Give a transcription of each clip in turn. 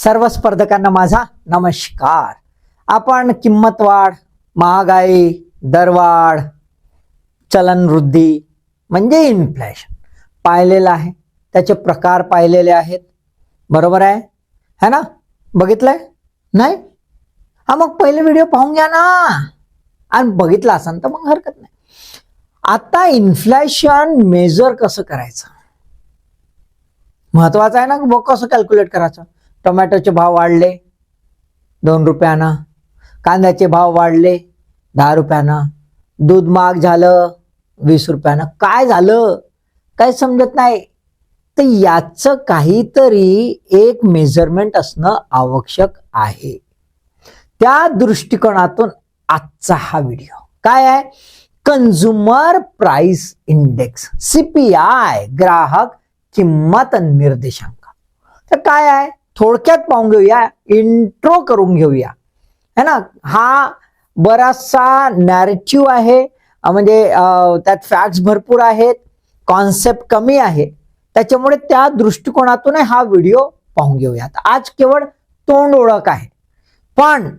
सर्व स्पर्धकांना माझा नमस्कार. आपण किंमत वाढ, महागाई, दरवाढ, चलन वृद्धी म्हणजे इन्फ्लेशन पाहिलेलं आहे. त्याचे प्रकार पाहिलेले आहेत. बरोबर आहे है ना? बघितलंय नाही? हा मग पहिले व्हिडिओ पाहून घ्या ना. आणि बघितला असाल तर मग हरकत नाही. आता इन्फ्लेशन मेजर कसं करायचं महत्वाचं आहे ना. बघ कसं कॅल्क्युलेट करायचं. टोमॅटोचे भाव वाढले 2 रुपयानं, कांद्याचे भाव वाढले 10 रुपयानं, दूध महाग झालं 20 रुपयानं. काय झालं काय समजत नाही. तर याचं काहीतरी एक मेजरमेंट असणं आवश्यक आहे. त्या दृष्टिकोनातून आजचा हा व्हिडिओ काय आहे? कंझ्युमर प्राइस इंडेक्स, CPI, ग्राहक किंमत निर्देशांक. तर काय आहे थोडक्यात पाहून घेऊया, इंट्रो करून घेऊया है ना. हा बराचसा नॅरेटिव्ह आहे, म्हणजे त्यात फॅक्ट्स भरपूर आहेत, कॉन्सेप्ट कमी आहे. त्याच्यामुळे त्या दृष्टिकोनातून हा व्हिडिओ पाहून घेऊया. आज केवळ तोंड ओळख आहे, पण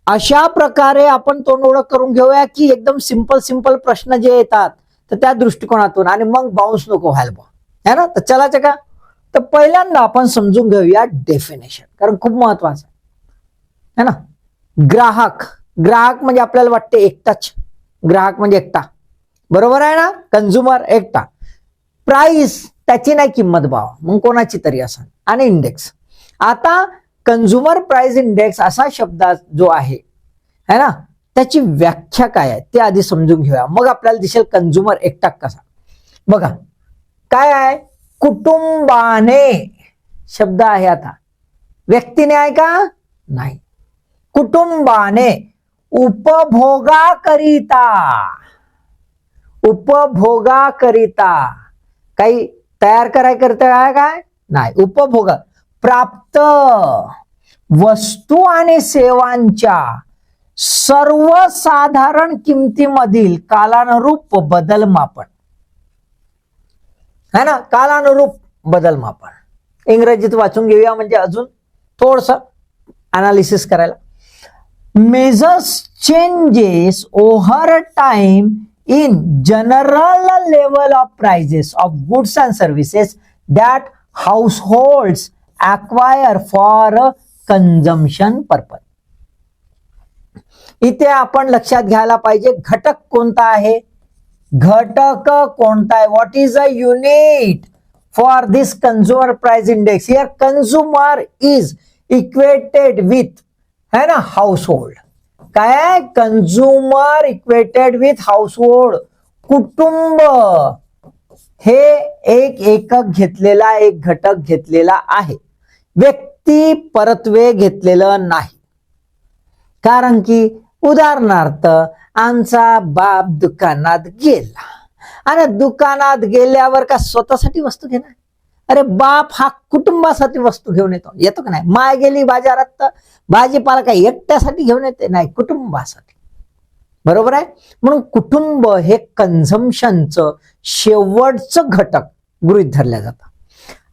अशा प्रकारे आपण तोंड ओळख करून घेऊया की एकदम सिंपल प्रश्न जे येतात तर त्या दृष्टिकोनातून, आणि मग बाउन्स नको व्हायला है ना. तर चलाच का. तर पहिल्यांदा आपण समजून घेऊया डेफिनेशन, कारण खूप महत्वाचं आहे ना. ग्राहक म्हणजे आपल्याला वाटते एकटाच. ग्राहक म्हणजे एकटा, बरोबर आहे ना. कंझ्युमर एकटा. प्राइस त्याची नाही किंमत भाव, मग कोणाची तरी असेल. आणि इंडेक्स. आता कंझ्युमर प्राइस इंडेक्स असा शब्द जो आहे है ना, त्याची व्याख्या काय आहे ते आधी समजून घेऊया. मग आपल्याला दिसेल कंझ्युमर एकटा कसा. बघा काय आहे, कुटुंबाने शब्द आहे. आता व्यक्तीने आहे का? नाही. कुटुंबाने उपभोगाकरिता काही तयार करायकरिता आहे काय? नाही. उपभोग प्राप्त वस्तू आणि सेवांच्या सर्वसाधारण किमतीमधील कालानुरूप बदल मापन है ना. कालानुरूप बदल मापन इंग्रजीत वाचून घेऊया म्हणजे अजून थोडस अनालिसिस करायला. Measures changes over time in general level of prices of goods and services that households acquire for consumption purpose. इथे आपण लक्षात घ्यायला पाहिजे घटक कोणता आहे. घटक कोणता आहे. What is a unit for this consumer price index. Here consumer is equated with है ना हाऊसहोल्ड. काय आहे? Consumer equated with household. कुटुंब हे एक एकक घेतलेला, एक घटक घेतलेला आहे. व्यक्ती परत्वे घेतलेलं नाही. कारण की उदाहरणार्थ आमचा बाप दुकानात गेला आणि दुकानात गेल्यावर का स्वतःसाठी वस्तू घेणार? अरे बाप हा कुटुंबासाठी वस्तू घेऊन येतो का नाही. माय गेली बाजारात तर भाजीपाला काही एकट्यासाठी घेऊन येते नाही, कुटुंबासाठी. बरोबर आहे. म्हणून कुटुंब हे कन्झम्पशनचं शेवटचं घटक गृहीत धरल्या जातं.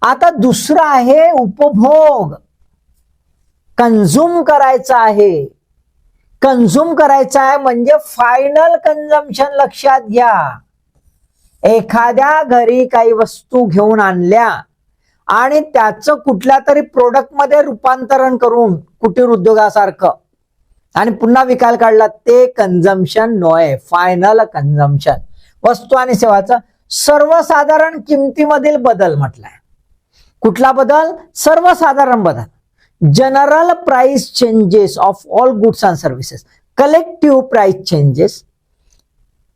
आता दुसरं आहे उपभोग. कंझ्युम करायचं आहे. कंझ्युम करायचं आहे म्हणजे फायनल कन्झम्पशन लक्षात घ्या. एखाद्या घरी काही वस्तू घेऊन आणल्या आणि त्याचं कुठल्या तरी प्रोडक्ट मध्ये रूपांतरण करून कुटीर उद्योगासारखं आणि पुन्हा विकायला काढला, ते कन्झम्पशन नव्हे, फायनल कन्झम्पशन. वस्तू आणि सेवाचं सर्वसाधारण किमतीमधील बदल म्हटलाय. कुठला बदल? सर्वसाधारण बदल. General price changes of all goods and services. Collective price changes.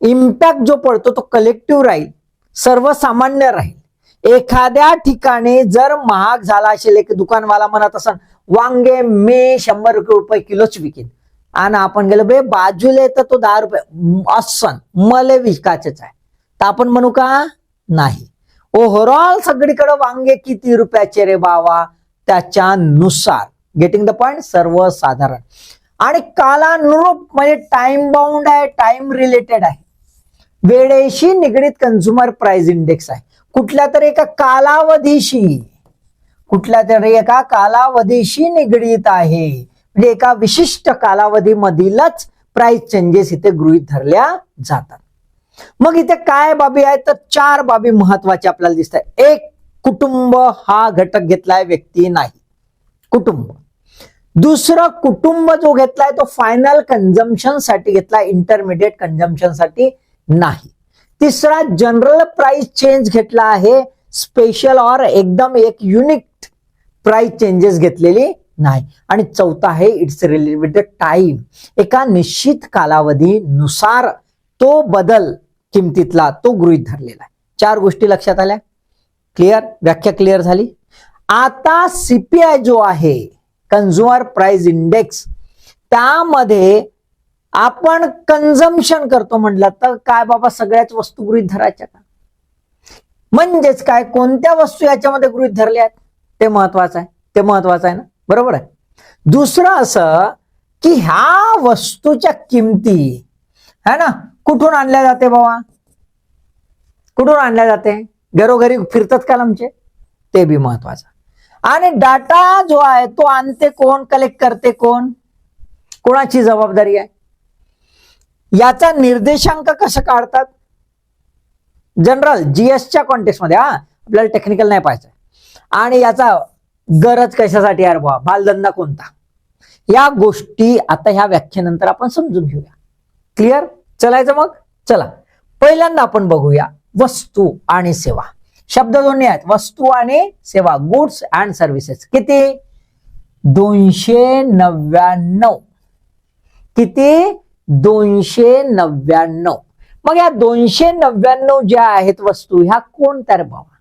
Impact जो पडतो तो कलेक्टिव्ह राहील, सर्वसामान्य राहील. एखाद्या ठिकाणी जर महाग झाला असेल, एक दुकानवाला म्हणत असेल वांगे मी 100 रुपये किलोच विकेन, आणि आपण गेलो बे बाजूला तर तो 10 रुपये असन मले विकायचेच आहे, तर आपण म्हणू का? नाही. ओव्हरऑल सगळीकडे वांगे किती रुपयाचे रे बाबा, त्याच्यानुसार. Getting the point. सर्वसाधारण. आणि कालानुरूप म्हणजे टाइम बाउंड आहे, टाइम रिलेटेड आहे. वेळेशी निगडीत कंझ्युमर प्राइस इंडेक्स आहे. कुठल्या तरी एका कालावधीशी कुठल्या तरी एका कालावधीशी निगडीत आहे, म्हणजे एका विशिष्ट कालावधीमधीलच प्राइस चेंजेस इथे गृहीत धरल्या जातात. मग इथे काय बाबी आहेत तर 4 बाबी महत्वाच्या आपल्याला दिसत आहेत. एक, कुटुंब हा घटक घेतलाय, व्यक्ती नाही, कुटुंब. दुसरं, कुटुंब जो घेतलाय तो फायनल कन्झम्पशन साठी घेतलाय, इंटरमिडिएट कन्झम्पशन साठी नाही. तिसरा, जनरल प्राइस चेंज घेतला आहे, स्पेशल और एकदम एक युनिक प्राइस चेंजेस घेतलेली नाही. आणि चौथा आहे, it's related with the time, एका निश्चित कालावधीनुसार तो बदल किमतीतला तो गृहीत धरलेला आहे. 4 गोष्टी लक्षात आल्या? क्लिअर? व्याख्या क्लिअर झाली? आता सीपीआय जो आहे, कन्झ्युमर प्राइस इंडेक्स, त्यामध्ये आपण कन्झम्पशन करतो म्हटलं तर काय बाबा सगळ्याच वस्तू गृहीत धरायच्या का? म्हणजेच काय, कोणत्या वस्तू याच्यामध्ये गृहीत धरल्या आहेत ते महत्वाचं आहे. ते महत्वाचं आहे ना, बरोबर आहे. दुसरं असं की ह्या वस्तूच्या किमती है ना कुठून आणल्या जाते बाबा, कुठून आणल्या जाते? घरोघरी फिरतात का आमचे, ते बी महत्वाचं. आणि डाटा जो आहे तो आणते कोण, कलेक्ट करते कोण, कोणाची जबाबदारी आहे? याचा निर्देशांक कसं काढतात? जनरल जीएसच्या कॉन्टेक्स्ट मध्ये, आपल्याला टेक्निकल नाही पाहायचं. आणि याचा गरज कशासाठी आहे बाबा, बालधंदा कोणता, या गोष्टी आता ह्या व्याख्येनंतर आपण समजून घेऊया. क्लिअर? चलायचं मग? चला, पहिल्यांदा आपण बघूया वस्तू आणि सेवा. शब्द दोन्ही आहेत, वस्तू आणि सेवा, गुड्स अँड सर्व्हिसेस. किती? 299. किती? 299. मग या 299 ज्या आहेत वस्तू, ह्या कोणत्या रे बाबा?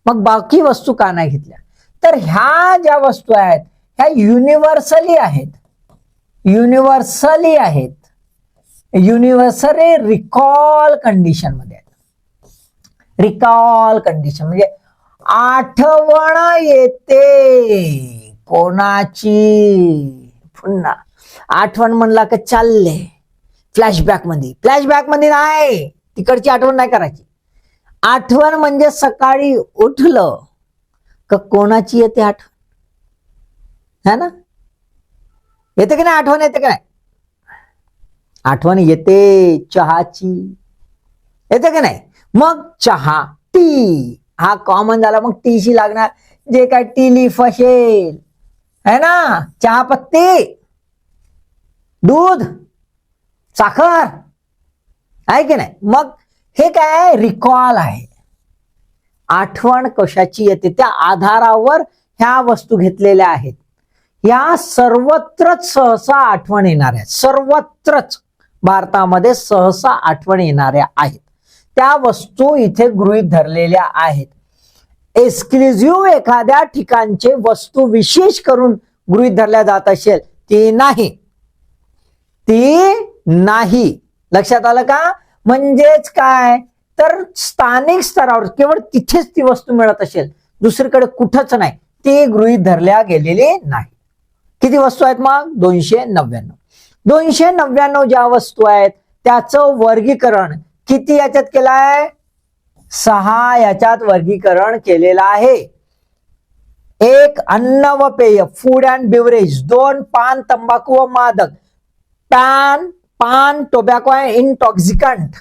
मग बाकी वस्तू का नाही घेतल्या? तर ह्या ज्या वस्तू आहेत ह्या युनिव्हर्सली आहेत, युनिव्हर्सली आहेत, युनिव्हर्सली रिकॉल कंडिशन मध्ये आहेत. रिकॉल कंडिशन म्हणजे आठवण येते कोणाची, पुन्हा आठवण म्हणला का चालले फ्लॅशबॅक मध्ये. फ्लॅशबॅक मध्ये नाही, तिकडची आठवण नाही करायची. आठवण म्हणजे सकाळी उठलं का कोणाची येते आठवण, है ना? येते की नाही आठवण? येते की नाही आठवण? येते चहाची, येते की नाही? मग चहा, टी हा कॉमन झाला, मग टी शी लागणार जे काय टी लीफ असेल, है ना, चहा पत्ती, दूध, साखर, आहे की नाही? मग हे काय रिकॉल आहे, आठवण कशाची येते त्या आधारावर ह्या वस्तू घेतलेल्या आहेत. या सर्वत्रच सहसा आठवण येणाऱ्या, सर्वत्रच भारतामध्ये सहसा आठवण येणाऱ्या आहेत त्या वस्तू इथे गृहीत धरलेल्या आहेत. एक्सक्लुझिव्ह एखाद्या ठिकाणचे वस्तू विशेष करून गृहीत धरल्या जात असेल ती नाही, ती नाही. लक्षात आलं का? म्हणजेच काय तर स्थानिक स्तरावर केवळ तिथेच ती वस्तू मिळत असेल, दुसरीकडे कुठंच नाही, ती गृहीत धरल्या गेलेली नाही. किती वस्तू आहेत मग? 299. 299 ज्या वस्तू आहेत त्याचं वर्गीकरण किती याच्यात केलंय? 6 याच्यात वर्गीकरण केलेलं आहे. 1 अन्न व पेय, फूड अँड बेवरेज. 2 पान, तंबाखू व मादक. पान, टोबॅको अँड इंटॉक्सिकंट.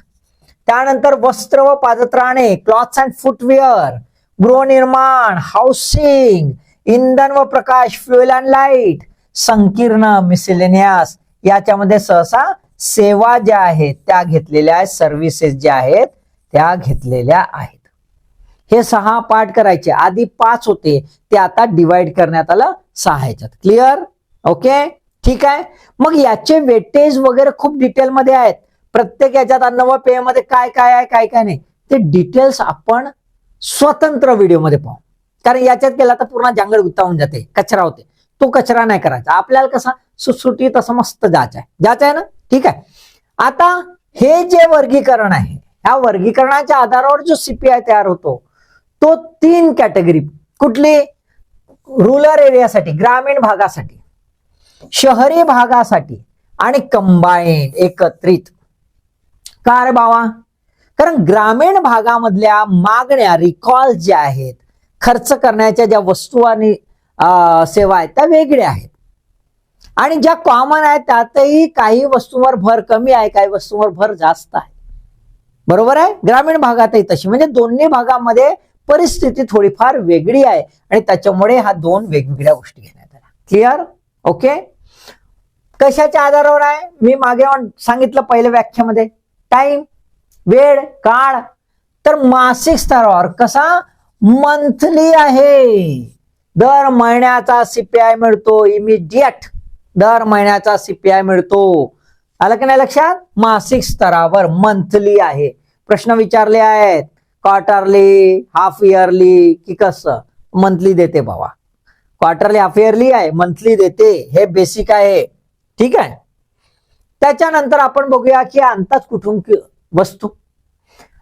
त्यानंतर वस्त्र व पादत्राणे, क्लॉथ्स अँड फुटवेअर. गृहनिर्माण, हाऊसिंग. इंधन व प्रकाश, फ्युएल अँड लाईट. संकीर्ण, मिसेलेनियस. याच्यामध्ये सहसा सेवा ज्या आहेत त्या घेतलेल्या आहेत, सर्व्हिसेस ज्या आहेत त्या घेतलेल्या आहेत. हे 6 पार्ट करायचे. आधी 5 होते, ते आता डिवाइड करण्यात आलं 6 ह्याच्यात. क्लिअर? ओके, ठीक आहे. मग याचे वेटेज वगैरे खूप डिटेलमध्ये आहेत. प्रत्येक याच्यात अन्न व पेयमध्ये काय काय आहे, काय काय नाही, ते डिटेल्स आपण स्वतंत्र व्हिडिओमध्ये पाहू. कारण याच्यात केला तर पूर्ण जंगल गुत्तावून जाते, कचरा होते. तो कचरा नाही करायचा आपल्याला. कसा सुटसुटीत असं मस्त जायचं आहे ना? ठीक आहे. आता हे जे वर्गीकरण आहे, ह्या वर्गीकरणाच्या आधारावर जो सीपीआय तयार होतो तो 3 कॅटेगरी. कुठली? रुरल एरियासाठी, ग्रामीण भागासाठी, शहरी भागासाठी आणि कंबाईंड, एकत्रित. का रे बाबा? कारण ग्रामीण भागामधल्या मागण्या, रिकॉल ज्या आहेत खर्च करण्याच्या ज्या वस्तू आणि सेवा आहेत त्या वेगळ्या आहेत. आणि ज्या कॉमन आहेत त्यातही काही वस्तूंवर भर कमी आहे, काही वस्तूंवर भर जास्त आहे. बरोबर आहे. ग्रामीण भागातही तशी, म्हणजे दोन्ही भागामध्ये परिस्थिती थोडीफार वेगळी आहे आणि त्याच्यामुळे हा दोन वेगवेगळ्या गोष्टी घेण्यात आल्या. क्लिअर? ओके. कशाच्या आधारावर आहे? मी मागे सांगितलं पहिल्या व्याख्यामध्ये, टाइम, वेळ, काळ. तर मासिक स्तरावर कसा? मंथली आहे. दर महिन्याचा सीपीआय मिळतो, इमिडिएट दर महिन्याचा सीपीआय मिळतो. आलं की नाही लक्षात? मासिक स्तरावर मंथली आहे. प्रश्न विचारले आहेत क्वार्टरली, हाफ इयरली की कसं? मंथली देते बाबा. क्वार्टरली, हाफ इयरली आहे, मंथली देते. हे बेसिक आहे. ठीक आहे. त्याच्यानंतर आपण बघूया की आणतात कुठून वस्तू.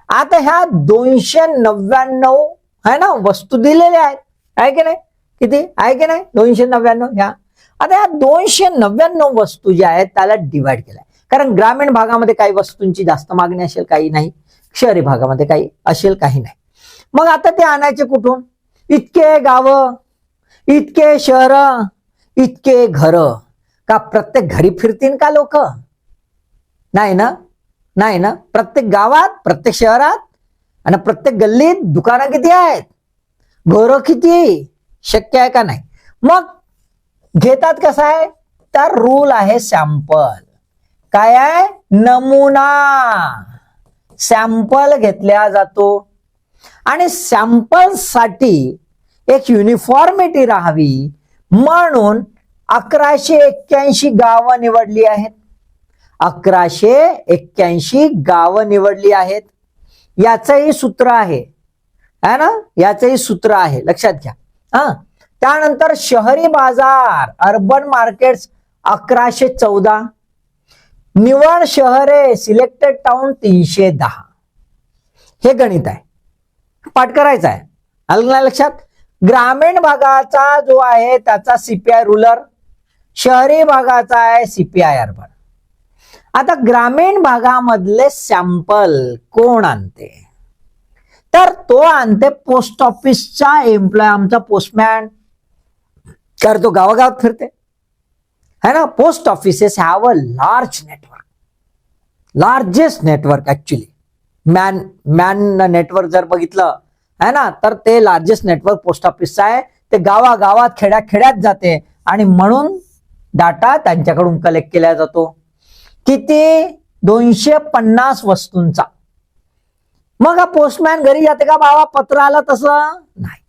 आता ह्या 299 आहे ना वस्तू दिलेल्या आहेत, आहे की नाही? किती आहे की नाही? 299. ह्या आता ह्या 299 वस्तू ज्या आहेत त्याला डिवाइड केलाय. कारण ग्रामीण भागामध्ये काही वस्तूंची जास्त मागणी असेल, काही नाही. शहरी भागामध्ये काही असेल, काही नाही. मग आता ते आणायचे कुठून? इतके गावं, इतके शहर, इतके घर. का प्रत्येक घरी फिरतील का लोक? नाही ना, नाही ना. प्रत्येक गावात, प्रत्येक शहरात आणि प्रत्येक गल्लीत दुकानं किती आहेत, घरं किती, शक्य आहे का नाही? मग घेतात कसं आहे? तर रूल आहे सॅम्पल. काय आहे? नमुना. सॅम्पल घेतला जातो आणि सॅम्पल साठी एक युनिफॉर्मिटी राहावी म्हणून 1181 गावं निवडली आहेत. 1181 गावं निवडली आहेत. याचंही सूत्र आहे, है ना? याचंही सूत्र आहे, लक्षात घ्या. त्यानंतर शहरी बाजार, अर्बन मार्केट्स 1114, निवड शहरे, सिलेक्टेड टाउन 310. हे गणित आहे, पाठ करायचं आहे. आलं लक्षात? ग्रामीण भागाचा जो आहे त्याचा सीपीआय रूरल, शहरी भागाचा आहे सीपीआय अर्बन. आता ग्रामीण भागामधले सॅम्पल कोण आणते? तर तो आणते पोस्ट ऑफिसचा एम्प्लॉय, आमचा पोस्टमॅन. तर तो गावागावात फिरते, है ना? Post offices have a large network, largest network actually. Man network जर बघितलं है ना, तर ते लार्जेस्ट नेटवर्क पोस्ट ऑफिसचं आहे. ते गावागावात, खेड्यात जाते आणि म्हणून डाटा त्यांच्याकडून कलेक्ट केला जातो. किती? 250 वस्तूंचा. मग हा पोस्टमॅन घरी जाते का बाबा पत्र आलं? तसं नाही.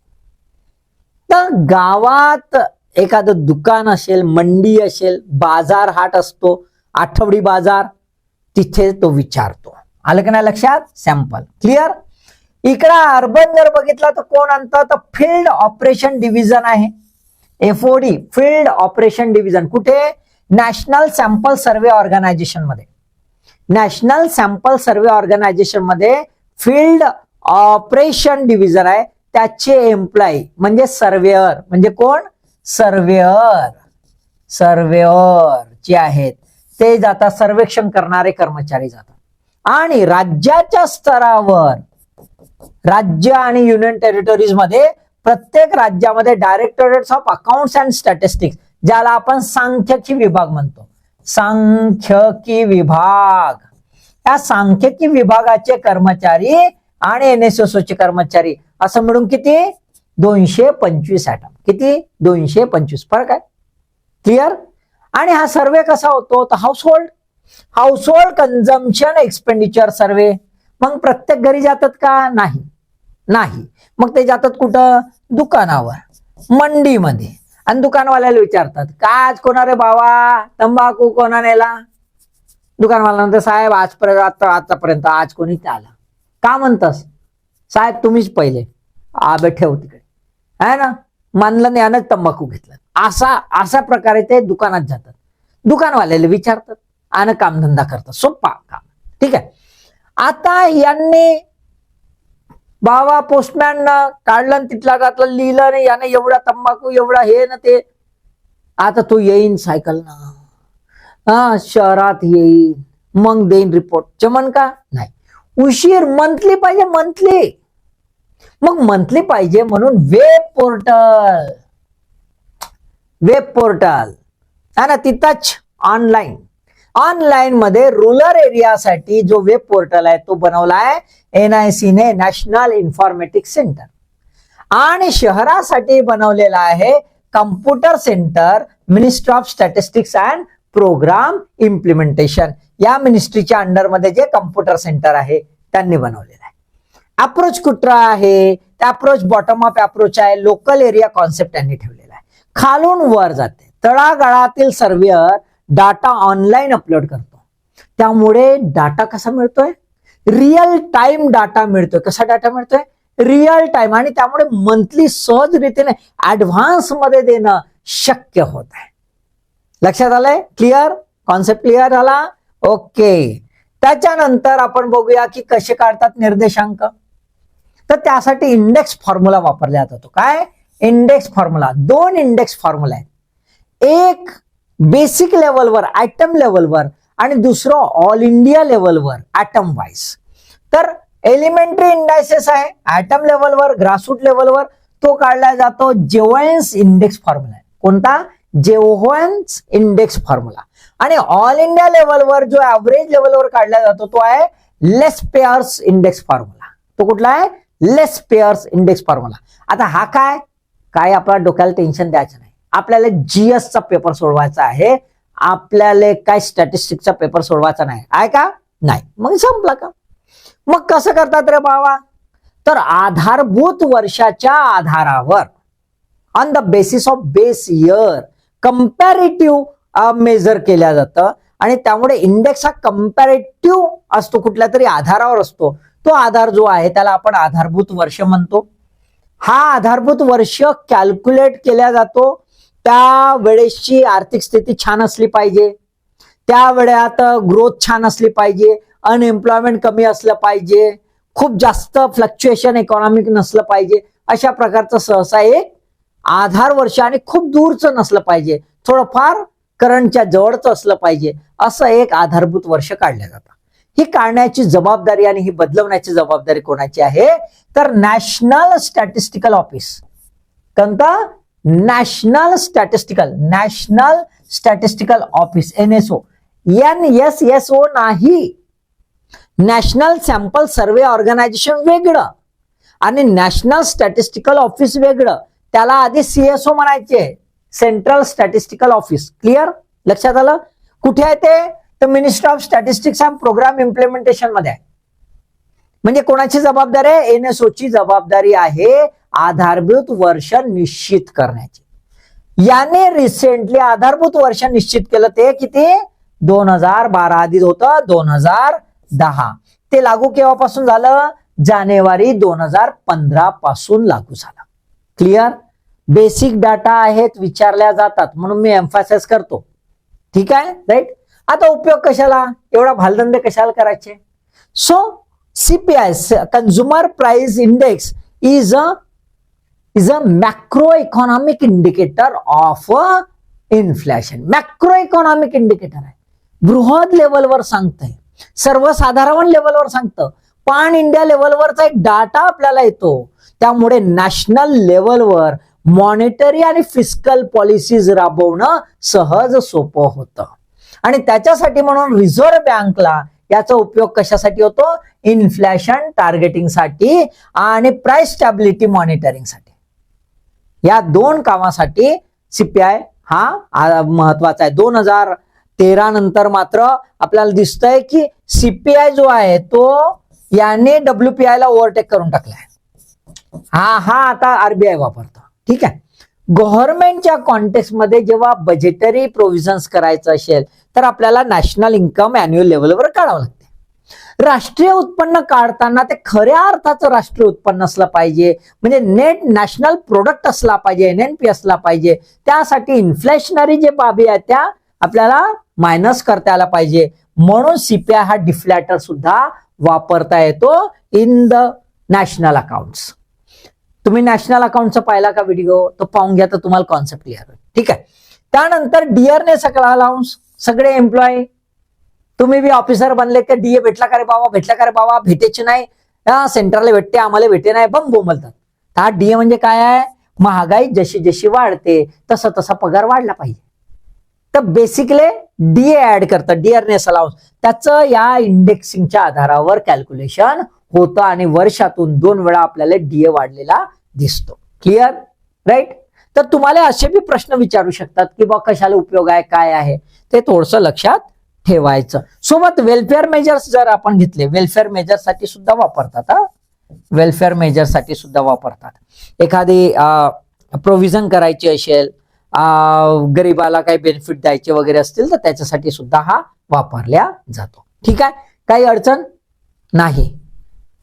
तर गावात एखादं दुकान असेल, मंडी असेल, बाजार हाट असतो, आठवडी बाजार, तिथे तो विचारतो. आलं की नाही लक्षात? सॅम्पल. क्लिअर? इकडे अर्बन जर बघितलं तर कोण आणतं? तर फील्ड ऑपरेशन डिव्हिजन आहे, एफओडी, फील्ड ऑपरेशन डिव्हिजन. कुठे? नॅशनल सॅम्पल सर्वे ऑर्गनायझेशन मध्ये. नॅशनल सॅम्पल सर्वे ऑर्गनायझेशन मध्ये फील्ड ऑपरेशन डिव्हिजन आहे. त्याचे एम्प्लॉई म्हणजे सर्वेअर. म्हणजे कोण? सर्वेअर. सर्वेअर जे आहेत ते जातात, सर्वेक्षण करणारे कर्मचारी जातात. आणि राज्याच्या स्तरावर, राज्य आणि युनियन टेरिटरीज मध्ये, प्रत्येक राज्यामध्ये directorates of accounts and statistics, ज्याला आपण सांख्यिकी विभाग म्हणतो, सांख्यिकी विभाग. या सांख्यिकी विभागाचे कर्मचारी आणि एनएसएसओ चे कर्मचारी असं मिळून किती? 225 ऍटम. किती? 225. फरक आहे. क्लिअर? आणि हा सर्वे कसा होतो? तर हाऊसहोल्ड कन्झम्पशन एक्सपेंडिचर सर्वे. मग प्रत्येक घरी जातात का? नाही, नाही. मग ते जातात कुठं? दुकानावर, मंडीमध्ये. आणि दुकानवाल्याला विचारतात, काय आज कोणा रे बाबा तंबाखू कोणा नेला? दुकानवाला म्हणतो, साहेब आतापर्यंत आज कोणी आला. का म्हणतस? साहेब तुम्हीच पहिले. आबे ठेव तिकडे, आहे ना? मानलं नाही, यानं तंबाखू घेतला. अशा प्रकारे ते दुकानात जातात, दुकानवाल्याला विचारतात आणि कामधंदा करतात. सोपा काम. ठीक आहे. आता यांनी बाबा पोस्टमॅन काढलं, तिथला घातलं, लिहिलं नाही, याने एवढा तंबाखू, एवढा हे ना ते. आता तो येईन सायकल ना, शहरात येईल, मग देईन रिपोर्ट. चमन का? नाही. उशीर मंथली पाहिजे, मंथली. मग मंथली पाहिजे म्हणून वेब पोर्टल ना तिथंच ऑनलाईन मध्ये रुरल एरियासाठी जो वेब पोर्टल आहे तो बनवलाय NIC ने, नॅशनल इन्फॉर्मेटिक्स सेंटर, आणि शहरासाठी बनवलेला आहे computer centre, ministry of statistics and programme implementation. या मिनिस्ट्रीच्या अंडरमध्ये जे कम्प्युटर सेंटर आहे त्यांनी बनवलेलं आहे. अप्रोच कुठला आहे? त्या अप्रोच बॉटम अप अप्रोच आहे. लोकल एरिया कॉन्सेप्ट त्यांनी ठेवलेला आहे. खालून वर जाते. तळागाळातील सर्व्हेअर डाटा ऑनलाईन अपलोड करतो. त्यामुळे डाटा कसा मिळतोय? रिअल टाइम डाटा मिळतोय. कसा डाटा मिळतोय? Real time. आणि त्यामुळे मंथली सहज रीतीने ऍडव्हान्स मध्ये देणं शक्य होत आहे. लक्षात आलंय? क्लिअर? कॉन्सेप्ट क्लिअर झाला? ओके. त्याच्यानंतर आपण बघूया की कसे काढतात निर्देशांक. तर त्यासाठी इंडेक्स फॉर्म्युला वापरला जातो. काय? Index formula. 2 इंडेक्स फॉर्म्युला आहेत. एक बेसिक लेवलवर, आयटम लेवलवर, आणि दुसरं ऑल इंडिया लेवलवर, ऍटम वाईज. तर एलिमेंटरी इंडायसेस आहे ऍटम लेवलवर, ग्रासरूट लेवलवर, तो काढला जातो जेव्हन्स इंडेक्स फॉर्म्युला. कोणता? जेव्हन्स इंडेक्स फॉर्म्युला. आणि ऑल इंडिया लेवलवर जो ऍव्हरेज लेवलवर काढला जातो तो आहे लेस पेअर्स इंडेक्स फॉर्म्युला. तो कुठला आहे? लेस पेअर्स इंडेक्स फॉर्म्युला. आता हा काय आपल्या डोक्याला टेन्शन द्यायचं नाही. आपल्याला GS चा पेपर सोडवायचा आहे. आपल्याला काय स्टॅटिस्टिक्सचा पेपर सोडवायचा नाही आहे का? नाही. मग संपला का? मग कसं करतात रे बाबा? तर आधारभूत वर्षाच्या आधारावर, on the basis of base year, comparative measure केल्या जातं. आणि त्यामुळे इंडेक्स हा कंपॅरेटिव्ह असतो, कुठल्या तरी आधारावर असतो. तो आधार जो आहे त्याला आपण आधारभूत वर्ष म्हणतो. हा आधारभूत वर्ष कॅल्क्युलेट केला जातो. त्या वेळेसची आर्थिक स्थिती छान असली पाहिजे, त्या वेळात ग्रोथ छान असली पाहिजे, अनएम्प्लॉयमेंट कमी असलं पाहिजे, खूप जास्त फ्लक्च्युएशन इकॉनॉमिक नसलं पाहिजे. अशा प्रकारचं सहसा एक आधार वर्ष, आणि खूप दूरचं नसलं पाहिजे, थोडंफार करंटच्या जवळचं असलं पाहिजे, असं एक आधारभूत वर्ष काढलं जातं. ही काढण्याची जबाबदारी आणि ही बदलवण्याची जबाबदारी कोणाची आहे? तर नॅशनल स्टॅटिस्टिकल ऑफिस. कोणता? National statistical office, NSO. NSSO नाही. नॅशनल सॅम्पल सर्वे ऑर्गनायझेशन वेगळं आणि नॅशनल स्टॅटिस्टिकल ऑफिस वेगळं. त्याला आधी CSO म्हणायचे, सेंट्रल स्टॅटिस्टिकल ऑफिस. क्लिअर? लक्षात आलं? कुठे आहे ते? तर ministry of statistics and programme implementation मध्ये आहे. म्हणजे कोणाची जबाबदारी आहे? NSO ची जबाबदारी आहे आधारभूत वर्ष निश्चित करण्याची. याने रिसेंटली आधारभूत वर्ष निश्चित केलं. ते किती? 2012. आधी होतं 2010. ते लागू केव्हापासून झालं? जानेवारी 2015 पासून लागू झालं. क्लिअर? बेसिक डाटा आहेत, विचारल्या जातात, म्हणून मी एम्फासाइज करतो. ठीक आहे? राईट. आता उपयोग कशाला? एवढा भालधंदे कशाला करायचे? So CPI, consumer price index, is a macroeconomic indicator of inflation. Macroeconomic indicator आहे. बृहद लेवलवर सांगतंय, सर्वसाधारण लेवलवर सांगतं, पॅन इंडिया लेवलवरचा एक डाटा आपल्याला येतो. त्यामुळे नॅशनल लेवलवर मॉनिटरी आणि फिस्कल पॉलिसीज राबवणं सहज सोपं होतं. आणि त्याच्यासाठी म्हणून रिझर्व्ह बँकला याचा उपयोग कशासाठी होतो? इन्फ्लेशन टार्गेटिंगसाठी आणि प्राइस स्टॅबिलिटी मॉनिटरिंगसाठी. या 2 कामासाठी CPI हा महत्वाचा आहे. 2013 नंतर मात्र आपल्याला दिसतंय की CPI जो आहे तो याने WPI ला ओव्हरटेक करून टाकलाय. हा आता RBI वापरतो. ठीक आहे. गव्हर्नमेंटच्या कॉन्टेक्स्ट मध्ये जेव्हा बजेटरी प्रोव्हिजन्स करायचं असेल तर आपल्याला नॅशनल इन्कम अॅन्युअल लेवलवर काढावं लागते. राष्ट्रीय उत्पन्न काढताना ते खऱ्या अर्थाचं राष्ट्रीय उत्पन्न असलं पाहिजे, म्हणजे नेट नॅशनल प्रोडक्ट असला पाहिजे, NNP असला पाहिजे. त्यासाठी इन्फ्लेशनरी जे बाबी आहेत त्या आपल्याला मायनस करता आला पाहिजे. म्हणून CPI हा डिफ्लॅटर सुद्धा वापरता येतो इन द नॅशनल अकाउंट्स. तुम्ही नॅशनल अकाउंटचा पाहिला का व्हिडिओ? तो पाहून घ्या तर तुम्हाला कॉन्सेप्ट क्लिअर होईल. ठीक आहे. त्यानंतर डिअरने सगळा अलाउन्स, सगळे एम्प्लॉई, तुम्ही बी ऑफिसर बनले का DA भेटला का रे बाबा, भेटला का रे बाबा, भेटायचे नाही, सेंटरला भेटते आम्हाला भेटे नाही बम बोंबलतात. हा डीए म्हणजे काय आहे? महागाई जशी जशी वाढते तसा तसा पगार वाढला पाहिजे. तर बेसिकली डीए ऍड करतं, डिअरनेस अलाउन्स, त्याचं या इंडेक्सिंगच्या आधारावर कॅल्क्युलेशन होतं आणि वर्षातून 2 वेळा आपल्याला डीए वाढलेला दिसतो. क्लिअर? राईट. तर तुम्हाला असे बी प्रश्न विचारू शकतात की बा कशाला उपयोग आहे, काय आहे, ते थोडंसं लक्षात ठेवायचं. सोबत वेलफेअर मेजर्स जर आपण घेतले, वेलफेअर मेजरसाठी सुद्धा वापरतात. वेलफेअर मेजरसाठी सुद्धा वापरतात. एखादी प्रोव्हिजन करायची असेल, गरीबाला काही बेनिफिट द्यायचे वगैरे असतील तर त्याच्यासाठी सुद्धा हा वापरल्या जातो. ठीक आहे, काही अडचण नाही.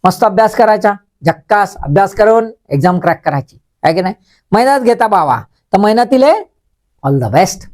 मस्त अभ्यास करायचा, झक्कास अभ्यास करून एक्झाम क्रॅक करायची आहे की नाही. मेहनत घेता बाबा, तर मेहनतीले ऑल द बेस्ट.